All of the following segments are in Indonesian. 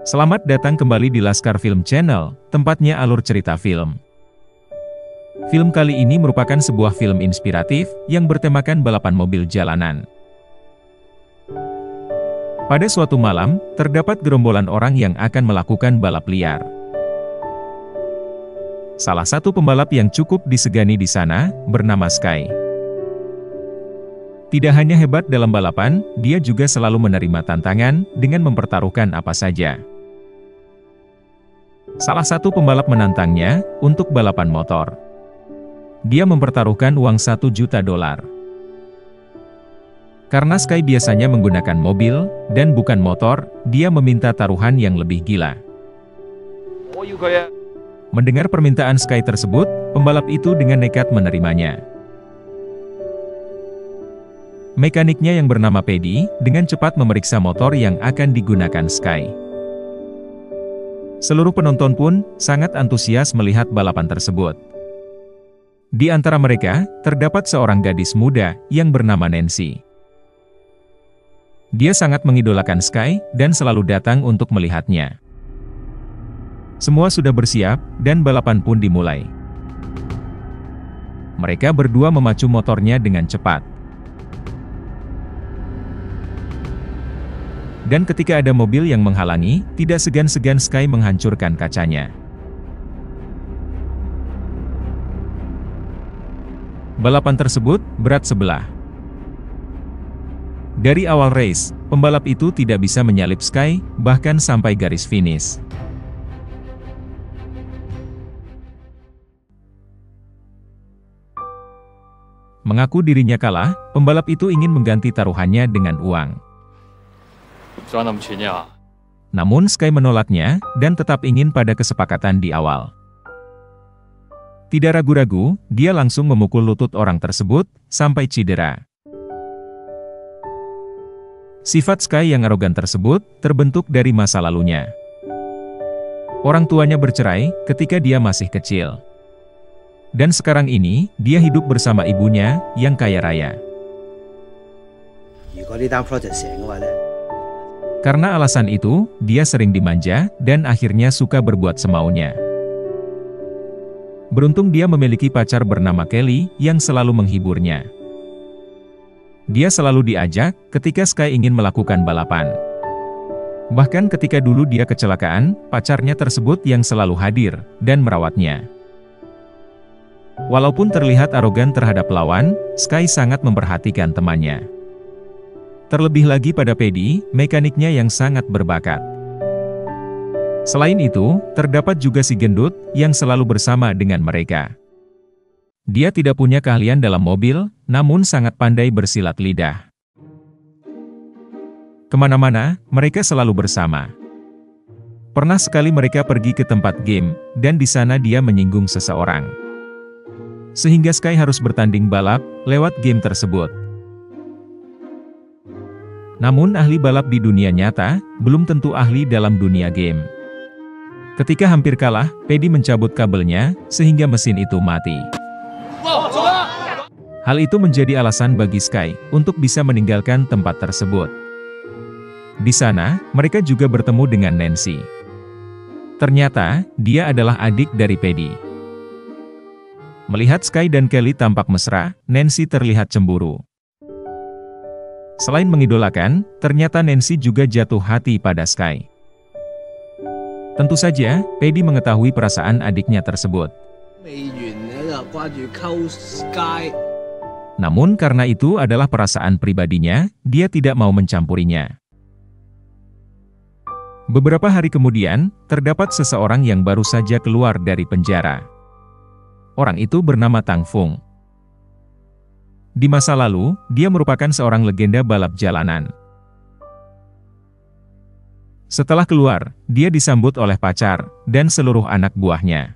Selamat datang kembali di Laskar Film Channel, tempatnya alur cerita film. Film kali ini merupakan sebuah film inspiratif yang bertemakan balapan mobil jalanan. Pada suatu malam, terdapat gerombolan orang yang akan melakukan balap liar. Salah satu pembalap yang cukup disegani di sana, bernama Sky. Tidak hanya hebat dalam balapan, dia juga selalu menerima tantangan dengan mempertaruhkan apa saja. Salah satu pembalap menantangnya untuk balapan motor. Dia mempertaruhkan uang $1 juta. Karena Sky biasanya menggunakan mobil, dan bukan motor, dia meminta taruhan yang lebih gila. Mendengar permintaan Sky tersebut, pembalap itu dengan nekat menerimanya. Mekaniknya yang bernama Paddy, dengan cepat memeriksa motor yang akan digunakan Sky. Seluruh penonton pun sangat antusias melihat balapan tersebut. Di antara mereka, terdapat seorang gadis muda yang bernama Nancy. Dia sangat mengidolakan Sky dan selalu datang untuk melihatnya. Semua sudah bersiap, dan balapan pun dimulai. Mereka berdua memacu motornya dengan cepat. Dan ketika ada mobil yang menghalangi, tidak segan-segan Sky menghancurkan kacanya. Balapan tersebut berat sebelah. Dari awal race, pembalap itu tidak bisa menyalip Sky, bahkan sampai garis finish. Mengaku dirinya kalah, pembalap itu ingin mengganti taruhannya dengan uang. Namun Sky menolaknya, dan tetap ingin pada kesepakatan di awal. Tidak ragu-ragu, dia langsung memukul lutut orang tersebut, sampai cedera. Sifat Sky yang arogan tersebut, terbentuk dari masa lalunya. Orang tuanya bercerai, ketika dia masih kecil. Dan sekarang ini, dia hidup bersama ibunya, yang kaya raya. Karena alasan itu, dia sering dimanja, dan akhirnya suka berbuat semaunya. Beruntung dia memiliki pacar bernama Kelly, yang selalu menghiburnya. Dia selalu diajak, ketika Sky ingin melakukan balapan. Bahkan ketika dulu dia kecelakaan, pacarnya tersebut yang selalu hadir, dan merawatnya. Walaupun terlihat arogan terhadap lawan, Sky sangat memperhatikan temannya. Terlebih lagi pada Paddy, mekaniknya yang sangat berbakat. Selain itu, terdapat juga si gendut, yang selalu bersama dengan mereka. Dia tidak punya keahlian dalam mobil, namun sangat pandai bersilat lidah. Kemana-mana, mereka selalu bersama. Pernah sekali mereka pergi ke tempat game, dan di sana dia menyinggung seseorang. Sehingga Sky harus bertanding balap, lewat game tersebut. Namun ahli balap di dunia nyata, belum tentu ahli dalam dunia game. Ketika hampir kalah, Paddy mencabut kabelnya, sehingga mesin itu mati. Hal itu menjadi alasan bagi Sky, untuk bisa meninggalkan tempat tersebut. Di sana, mereka juga bertemu dengan Nancy. Ternyata, dia adalah adik dari Paddy. Melihat Sky dan Kelly tampak mesra, Nancy terlihat cemburu. Selain mengidolakan, ternyata Nancy juga jatuh hati pada Sky. Tentu saja, Paddy mengetahui perasaan adiknya tersebut. Namun karena itu adalah perasaan pribadinya, dia tidak mau mencampurinya. Beberapa hari kemudian, terdapat seseorang yang baru saja keluar dari penjara. Orang itu bernama Tang Fung. Di masa lalu, dia merupakan seorang legenda balap jalanan. Setelah keluar, dia disambut oleh pacar, dan seluruh anak buahnya.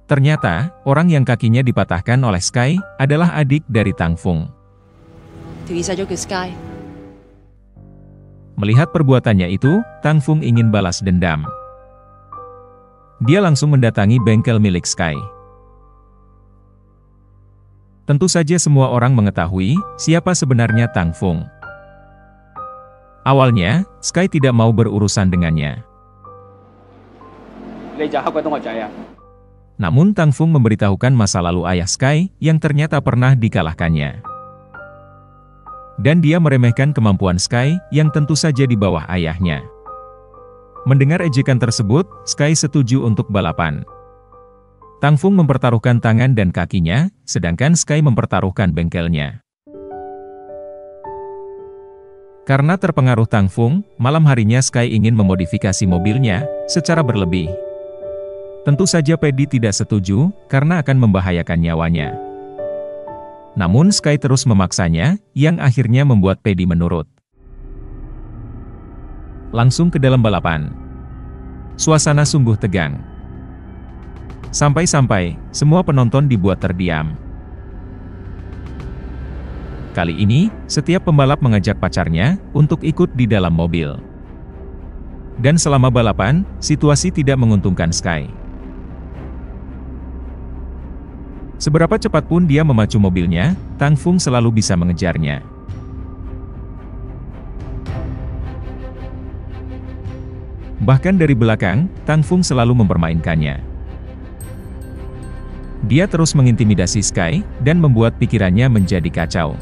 Ternyata, orang yang kakinya dipatahkan oleh Sky, adalah adik dari Tang Fung. Melihat perbuatannya itu, Tang Fung ingin balas dendam. Dia langsung mendatangi bengkel milik Sky. Tentu saja semua orang mengetahui siapa sebenarnya Tang Fung. Awalnya, Sky tidak mau berurusan dengannya. Namun Tang Fung memberitahukan masa lalu ayah Sky yang ternyata pernah dikalahkannya. Dan dia meremehkan kemampuan Sky yang tentu saja di bawah ayahnya. Mendengar ejekan tersebut, Sky setuju untuk balapan. Tang Fung mempertaruhkan tangan dan kakinya, sedangkan Sky mempertaruhkan bengkelnya. Karena terpengaruh Tang Fung, malam harinya Sky ingin memodifikasi mobilnya secara berlebih. Tentu saja Paddy tidak setuju, karena akan membahayakan nyawanya. Namun Sky terus memaksanya, yang akhirnya membuat Paddy menurut. Langsung ke dalam balapan. Suasana sungguh tegang. Sampai-sampai, semua penonton dibuat terdiam. Kali ini, setiap pembalap mengajak pacarnya untuk ikut di dalam mobil. Dan selama balapan, situasi tidak menguntungkan Sky. Seberapa cepat pun dia memacu mobilnya, Tang Fung selalu bisa mengejarnya. Bahkan dari belakang, Tang Fung selalu mempermainkannya. Dia terus mengintimidasi Sky, dan membuat pikirannya menjadi kacau.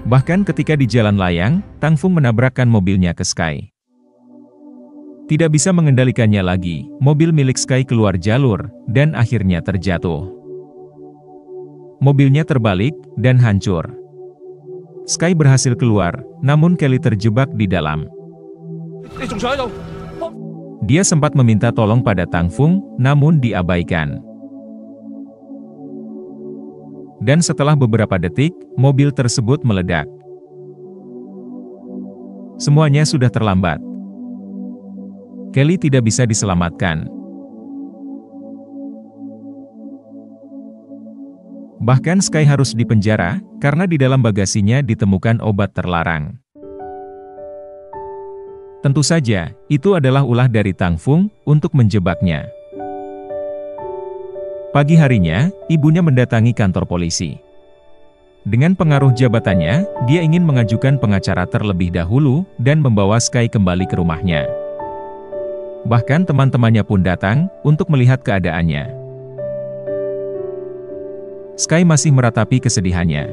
Bahkan ketika di jalan layang, Tang Fung menabrakkan mobilnya ke Sky. Tidak bisa mengendalikannya lagi, mobil milik Sky keluar jalur, dan akhirnya terjatuh. Mobilnya terbalik, dan hancur. Sky berhasil keluar, namun Kelly terjebak di dalam. Dia sempat meminta tolong pada Tang Fung, namun diabaikan. Dan setelah beberapa detik, mobil tersebut meledak. Semuanya sudah terlambat. Kelly tidak bisa diselamatkan. Bahkan Sky harus dipenjara, karena di dalam bagasinya ditemukan obat terlarang. Tentu saja, itu adalah ulah dari Tang Fung untuk menjebaknya. Pagi harinya, ibunya mendatangi kantor polisi. Dengan pengaruh jabatannya, dia ingin mengajukan pengacara terlebih dahulu dan membawa Sky kembali ke rumahnya. Bahkan teman-temannya pun datang untuk melihat keadaannya. Sky masih meratapi kesedihannya.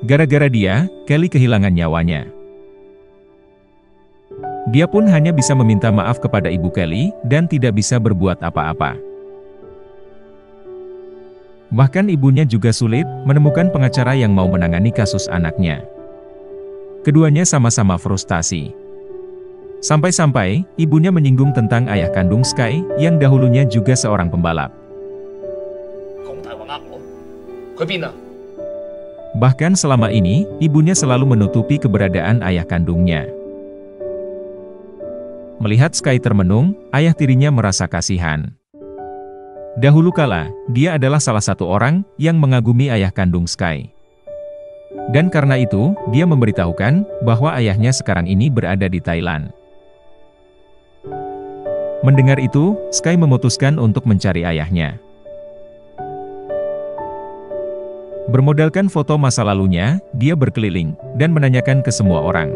Gara-gara dia, Kelly kehilangan nyawanya. Dia pun hanya bisa meminta maaf kepada ibu Kelly, dan tidak bisa berbuat apa-apa. Bahkan ibunya juga sulit menemukan pengacara yang mau menangani kasus anaknya. Keduanya sama-sama frustasi. Sampai-sampai, ibunya menyinggung tentang ayah kandung Sky, yang dahulunya juga seorang pembalap. Bahkan selama ini, ibunya selalu menutupi keberadaan ayah kandungnya. Melihat Sky termenung, ayah tirinya merasa kasihan. Dahulu kala, dia adalah salah satu orang yang mengagumi ayah kandung Sky. Dan karena itu, dia memberitahukan bahwa ayahnya sekarang ini berada di Thailand. Mendengar itu, Sky memutuskan untuk mencari ayahnya. Bermodalkan foto masa lalunya, dia berkeliling, dan menanyakan ke semua orang.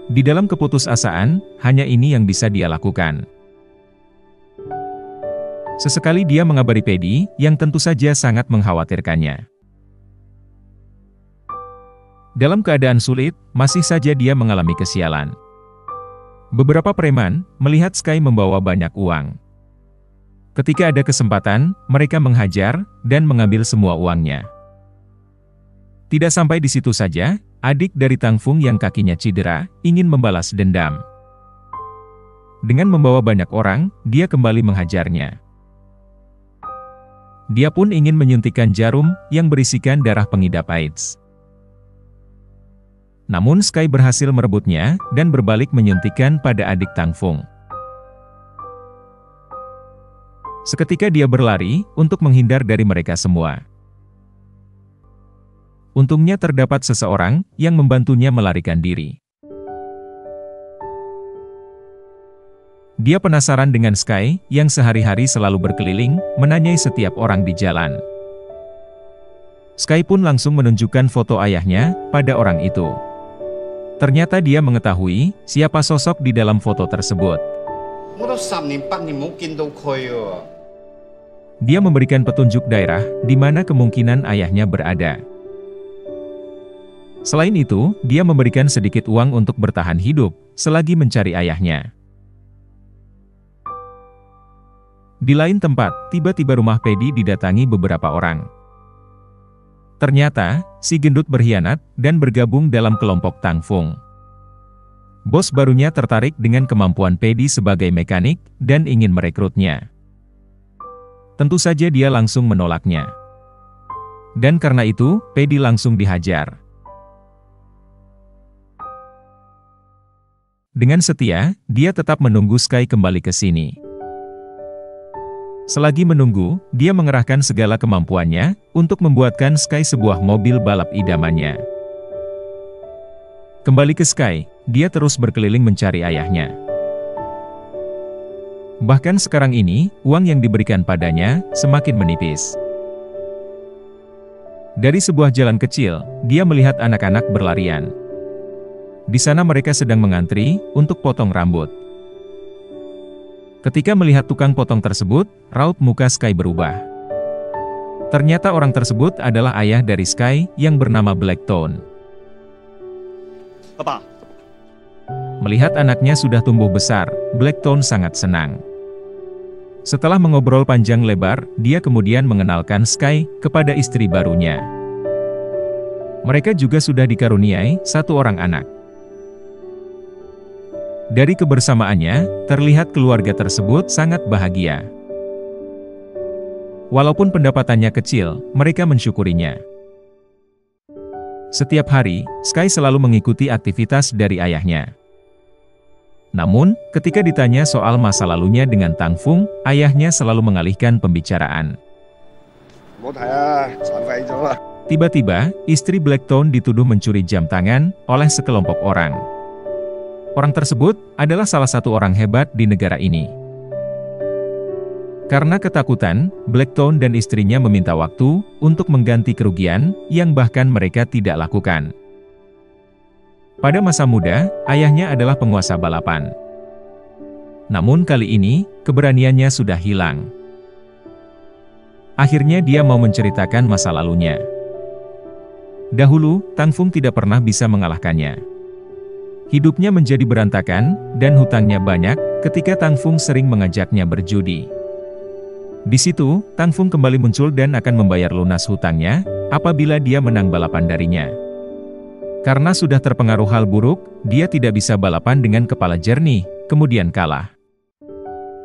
Di dalam keputusasaan, hanya ini yang bisa dia lakukan. Sesekali dia mengabari Paddy, yang tentu saja sangat mengkhawatirkannya. Dalam keadaan sulit, masih saja dia mengalami kesialan. Beberapa preman melihat Sky membawa banyak uang. Ketika ada kesempatan, mereka menghajar dan mengambil semua uangnya. Tidak sampai di situ saja, adik dari Tang Fung yang kakinya cedera, ingin membalas dendam. Dengan membawa banyak orang, dia kembali menghajarnya. Dia pun ingin menyuntikkan jarum yang berisikan darah pengidap AIDS. Namun Sky berhasil merebutnya dan berbalik menyuntikkan pada adik Tang Fung. Seketika dia berlari untuk menghindar dari mereka semua. Untungnya terdapat seseorang yang membantunya melarikan diri. Dia penasaran dengan Sky, yang sehari-hari selalu berkeliling, menanyai setiap orang di jalan. Sky pun langsung menunjukkan foto ayahnya pada orang itu. Ternyata dia mengetahui siapa sosok di dalam foto tersebut. Dia memberikan petunjuk daerah di mana kemungkinan ayahnya berada. Selain itu, dia memberikan sedikit uang untuk bertahan hidup selagi mencari ayahnya. Di lain tempat, tiba-tiba rumah Pedi didatangi beberapa orang. Ternyata, si gendut berkhianat dan bergabung dalam kelompok Tang Fung. Bos barunya tertarik dengan kemampuan Pedi sebagai mekanik dan ingin merekrutnya. Tentu saja dia langsung menolaknya. Dan karena itu, Pedi langsung dihajar. Dengan setia, dia tetap menunggu Sky kembali ke sini. Selagi menunggu, dia mengerahkan segala kemampuannya untuk membuatkan Sky sebuah mobil balap idamannya. Kembali ke Sky, dia terus berkeliling mencari ayahnya. Bahkan sekarang ini, uang yang diberikan padanya semakin menipis. Dari sebuah jalan kecil, dia melihat anak-anak berlarian. Di sana mereka sedang mengantri untuk potong rambut. Ketika melihat tukang potong tersebut, raut muka Sky berubah. Ternyata orang tersebut adalah ayah dari Sky yang bernama Blackthorn. Papa. Melihat anaknya sudah tumbuh besar, Blackthorn sangat senang. Setelah mengobrol panjang lebar, dia kemudian mengenalkan Sky kepada istri barunya. Mereka juga sudah dikaruniai satu orang anak. Dari kebersamaannya, terlihat keluarga tersebut sangat bahagia. Walaupun pendapatannya kecil, mereka mensyukurinya. Setiap hari, Sky selalu mengikuti aktivitas dari ayahnya. Namun, ketika ditanya soal masa lalunya dengan Tang Fung, ayahnya selalu mengalihkan pembicaraan. Tiba-tiba, istri Blackthorn dituduh mencuri jam tangan oleh sekelompok orang. Orang tersebut adalah salah satu orang hebat di negara ini. Karena ketakutan, Blackthorn dan istrinya meminta waktu untuk mengganti kerugian yang bahkan mereka tidak lakukan. Pada masa muda, ayahnya adalah penguasa balapan. Namun kali ini, keberaniannya sudah hilang. Akhirnya dia mau menceritakan masa lalunya. Dahulu, Tang Fung tidak pernah bisa mengalahkannya. Hidupnya menjadi berantakan, dan hutangnya banyak, ketika Tang Fung sering mengajaknya berjudi. Di situ, Tang Fung kembali muncul dan akan membayar lunas hutangnya, apabila dia menang balapan darinya. Karena sudah terpengaruh hal buruk, dia tidak bisa balapan dengan kepala jernih, kemudian kalah.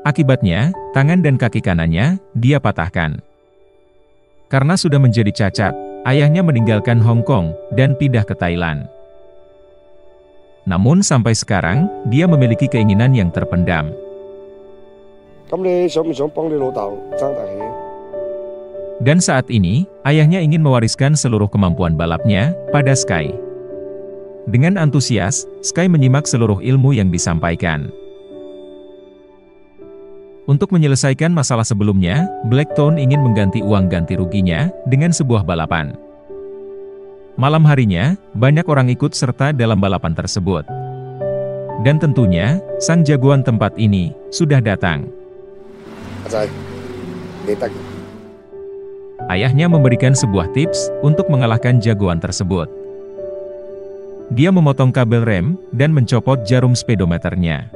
Akibatnya, tangan dan kaki kanannya, dia patahkan. Karena sudah menjadi cacat, ayahnya meninggalkan Hong Kong, dan pindah ke Thailand. Namun sampai sekarang, dia memiliki keinginan yang terpendam. Dan saat ini, ayahnya ingin mewariskan seluruh kemampuan balapnya pada Sky. Dengan antusias, Sky menyimak seluruh ilmu yang disampaikan. Untuk menyelesaikan masalah sebelumnya, Blackthorn ingin mengganti uang ganti ruginya dengan sebuah balapan. Malam harinya, banyak orang ikut serta dalam balapan tersebut. Dan tentunya, sang jagoan tempat ini sudah datang. Ayahnya memberikan sebuah tips untuk mengalahkan jagoan tersebut. Dia memotong kabel rem dan mencopot jarum speedometernya.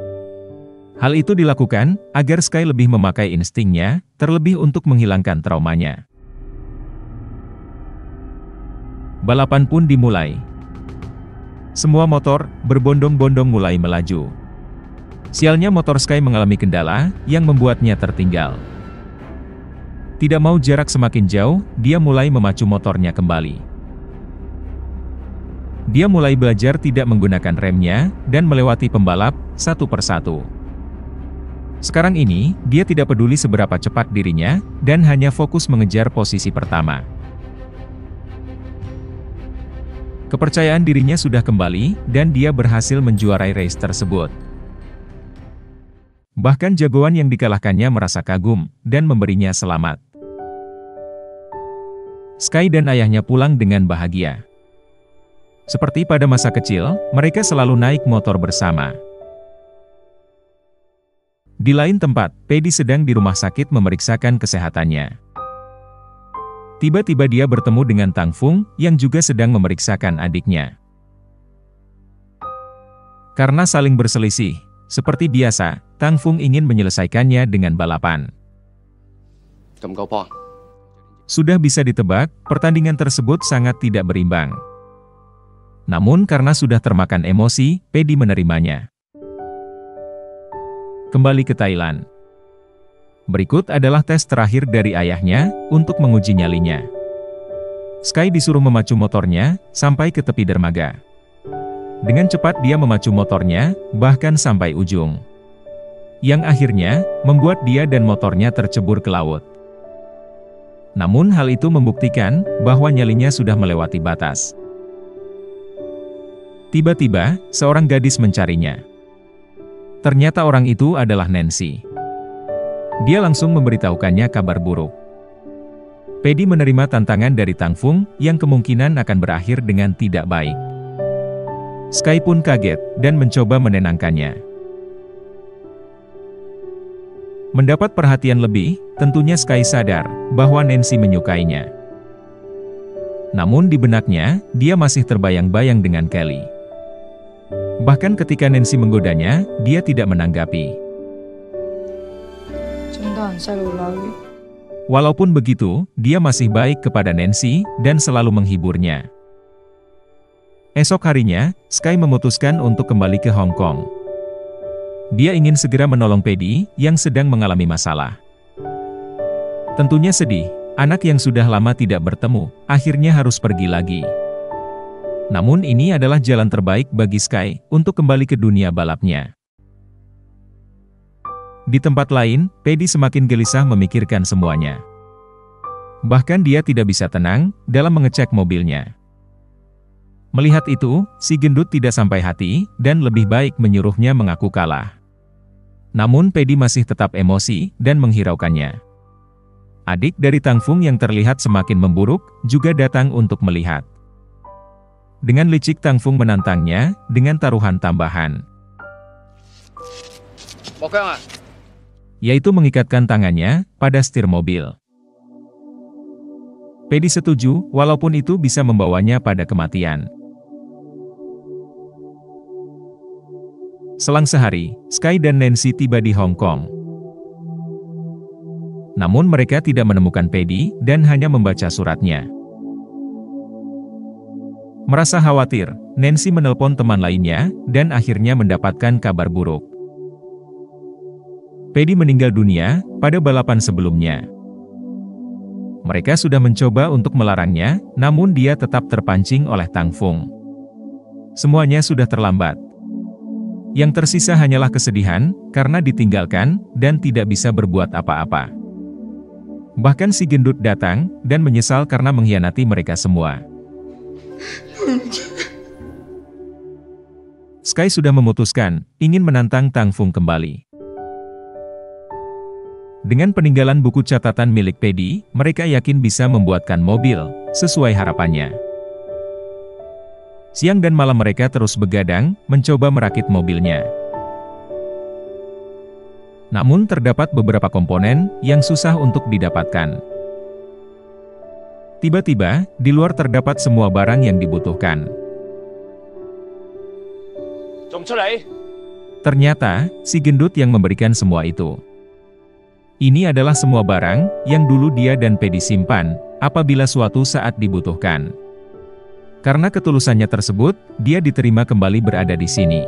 Hal itu dilakukan agar Sky lebih memakai instingnya, terlebih untuk menghilangkan traumanya. Balapan pun dimulai. Semua motor berbondong-bondong mulai melaju. Sialnya motor Sky mengalami kendala yang membuatnya tertinggal. Tidak mau jarak semakin jauh, dia mulai memacu motornya kembali. Dia mulai belajar tidak menggunakan remnya dan melewati pembalap satu persatu. Sekarang ini, dia tidak peduli seberapa cepat dirinya dan hanya fokus mengejar posisi pertama. Kepercayaan dirinya sudah kembali, dan dia berhasil menjuarai race tersebut. Bahkan jagoan yang dikalahkannya merasa kagum, dan memberinya selamat. Sky dan ayahnya pulang dengan bahagia. Seperti pada masa kecil, mereka selalu naik motor bersama. Di lain tempat, Paddy sedang di rumah sakit memeriksakan kesehatannya. Tiba-tiba dia bertemu dengan Tang Fung, yang juga sedang memeriksakan adiknya. Karena saling berselisih, seperti biasa, Tang Fung ingin menyelesaikannya dengan balapan. Sudah bisa ditebak, pertandingan tersebut sangat tidak berimbang. Namun karena sudah termakan emosi, Paddy menerimanya. Kembali ke Thailand. Berikut adalah tes terakhir dari ayahnya, untuk menguji nyalinya. Sky disuruh memacu motornya, sampai ke tepi dermaga. Dengan cepat dia memacu motornya, bahkan sampai ujung. Yang akhirnya, membuat dia dan motornya tercebur ke laut. Namun hal itu membuktikan, bahwa nyalinya sudah melewati batas. Tiba-tiba, seorang gadis mencarinya. Ternyata orang itu adalah Nancy. Dia langsung memberitahukannya kabar buruk. Paddy menerima tantangan dari Tang Fung, yang kemungkinan akan berakhir dengan tidak baik. Sky pun kaget, dan mencoba menenangkannya. Mendapat perhatian lebih, tentunya Sky sadar, bahwa Nancy menyukainya. Namun di benaknya, dia masih terbayang-bayang dengan Kelly. Bahkan ketika Nancy menggodanya, dia tidak menanggapi. Walaupun begitu, dia masih baik kepada Nancy, dan selalu menghiburnya. Esok harinya, Sky memutuskan untuk kembali ke Hong Kong. Dia ingin segera menolong Paddy, yang sedang mengalami masalah. Tentunya sedih, anak yang sudah lama tidak bertemu, akhirnya harus pergi lagi. Namun ini adalah jalan terbaik bagi Sky, untuk kembali ke dunia balapnya. Di tempat lain, Paddy semakin gelisah memikirkan semuanya. Bahkan dia tidak bisa tenang, dalam mengecek mobilnya. Melihat itu, si gendut tidak sampai hati, dan lebih baik menyuruhnya mengaku kalah. Namun Paddy masih tetap emosi, dan menghiraukannya. Adik dari Tang Fung yang terlihat semakin memburuk, juga datang untuk melihat. Dengan licik Tang Fung menantangnya, dengan taruhan tambahan. Yaitu mengikatkan tangannya, pada setir mobil. Paddy setuju, walaupun itu bisa membawanya pada kematian. Selang sehari, Sky dan Nancy tiba di Hong Kong. Namun mereka tidak menemukan Paddy, dan hanya membaca suratnya. Merasa khawatir, Nancy menelpon teman lainnya, dan akhirnya mendapatkan kabar buruk. Paddy meninggal dunia, pada balapan sebelumnya. Mereka sudah mencoba untuk melarangnya, namun dia tetap terpancing oleh Tang Fung. Semuanya sudah terlambat. Yang tersisa hanyalah kesedihan, karena ditinggalkan, dan tidak bisa berbuat apa-apa. Bahkan si gendut datang, dan menyesal karena mengkhianati mereka semua. Sky sudah memutuskan, ingin menantang Tang Fung kembali. Dengan peninggalan buku catatan milik Paddy, mereka yakin bisa membuatkan mobil, sesuai harapannya. Siang dan malam mereka terus begadang, mencoba merakit mobilnya. Namun terdapat beberapa komponen, yang susah untuk didapatkan. Tiba-tiba, di luar terdapat semua barang yang dibutuhkan. Ternyata, si gendut yang memberikan semua itu. Ini adalah semua barang, yang dulu dia dan Paddy simpan, apabila suatu saat dibutuhkan. Karena ketulusannya tersebut, dia diterima kembali berada di sini.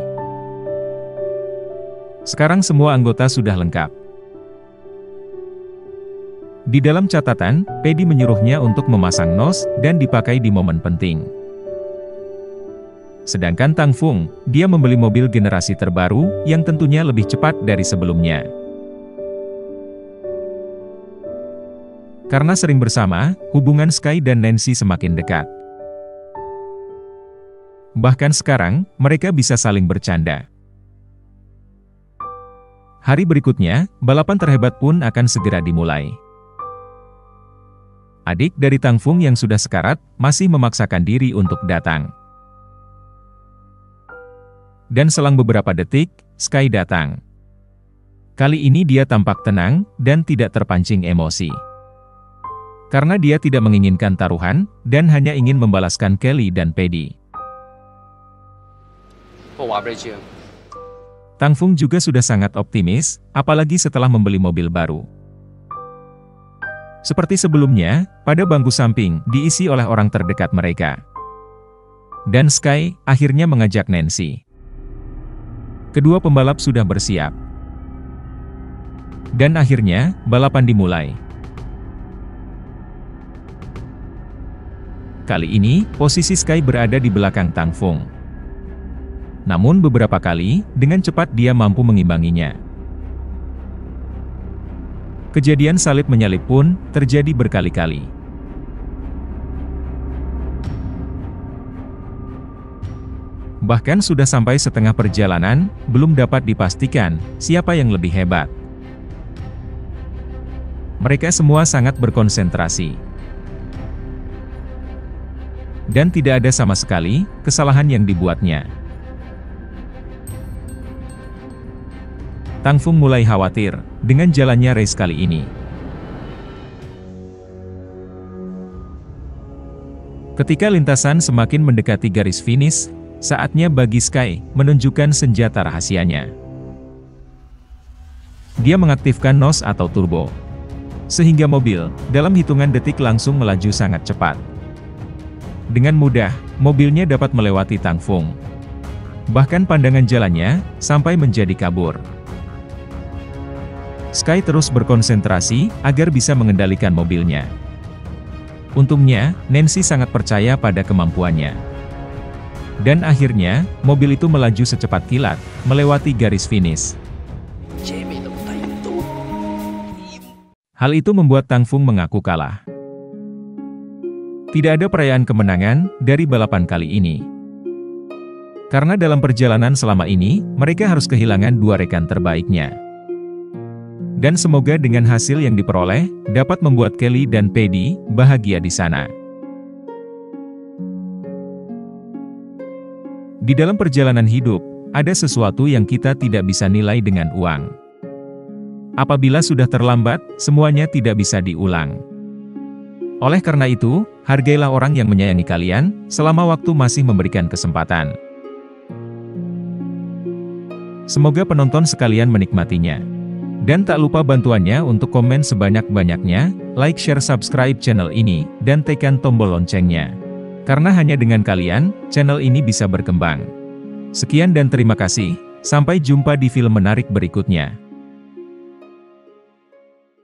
Sekarang semua anggota sudah lengkap. Di dalam catatan, Paddy menyuruhnya untuk memasang nos, dan dipakai di momen penting. Sedangkan Tang Fung, dia membeli mobil generasi terbaru, yang tentunya lebih cepat dari sebelumnya. Karena sering bersama, hubungan Sky dan Nancy semakin dekat. Bahkan sekarang, mereka bisa saling bercanda. Hari berikutnya, balapan terhebat pun akan segera dimulai. Adik dari Tang Fung yang sudah sekarat, masih memaksakan diri untuk datang. Dan selang beberapa detik, Sky datang. Kali ini dia tampak tenang, dan tidak terpancing emosi. Karena dia tidak menginginkan taruhan, dan hanya ingin membalaskan Kelly dan Paddy. Tang Fung juga sudah sangat optimis, apalagi setelah membeli mobil baru. Seperti sebelumnya, pada bangku samping diisi oleh orang terdekat mereka. Dan Sky akhirnya mengajak Nancy. Kedua pembalap sudah bersiap. Dan akhirnya, balapan dimulai. Kali ini, posisi Sky berada di belakang Tang Fung. Namun beberapa kali, dengan cepat dia mampu mengimbanginya. Kejadian salib-menyalip pun terjadi berkali-kali. Bahkan sudah sampai setengah perjalanan, belum dapat dipastikan siapa yang lebih hebat. Mereka semua sangat berkonsentrasi. Dan tidak ada sama sekali kesalahan yang dibuatnya. Tang Fung mulai khawatir dengan jalannya race kali ini. Ketika lintasan semakin mendekati garis finish, saatnya bagi Sky menunjukkan senjata rahasianya. Dia mengaktifkan nose atau turbo. Sehingga mobil, dalam hitungan detik langsung melaju sangat cepat. Dengan mudah, mobilnya dapat melewati Tang Fung. Bahkan pandangan jalannya, sampai menjadi kabur. Sky terus berkonsentrasi, agar bisa mengendalikan mobilnya. Untungnya, Nancy sangat percaya pada kemampuannya. Dan akhirnya, mobil itu melaju secepat kilat, melewati garis finish. Hal itu membuat Tang Fung mengaku kalah. Tidak ada perayaan kemenangan dari balapan kali ini. Karena dalam perjalanan selama ini, mereka harus kehilangan dua rekan terbaiknya. Dan semoga dengan hasil yang diperoleh, dapat membuat Kelly dan Paddy bahagia di sana. Di dalam perjalanan hidup, ada sesuatu yang kita tidak bisa nilai dengan uang. Apabila sudah terlambat, semuanya tidak bisa diulang. Oleh karena itu, hargailah orang yang menyayangi kalian, selama waktu masih memberikan kesempatan. Semoga penonton sekalian menikmatinya. Dan tak lupa bantuannya untuk komen sebanyak-banyaknya, like, share, subscribe channel ini, dan tekan tombol loncengnya. Karena hanya dengan kalian, channel ini bisa berkembang. Sekian dan terima kasih, sampai jumpa di film menarik berikutnya.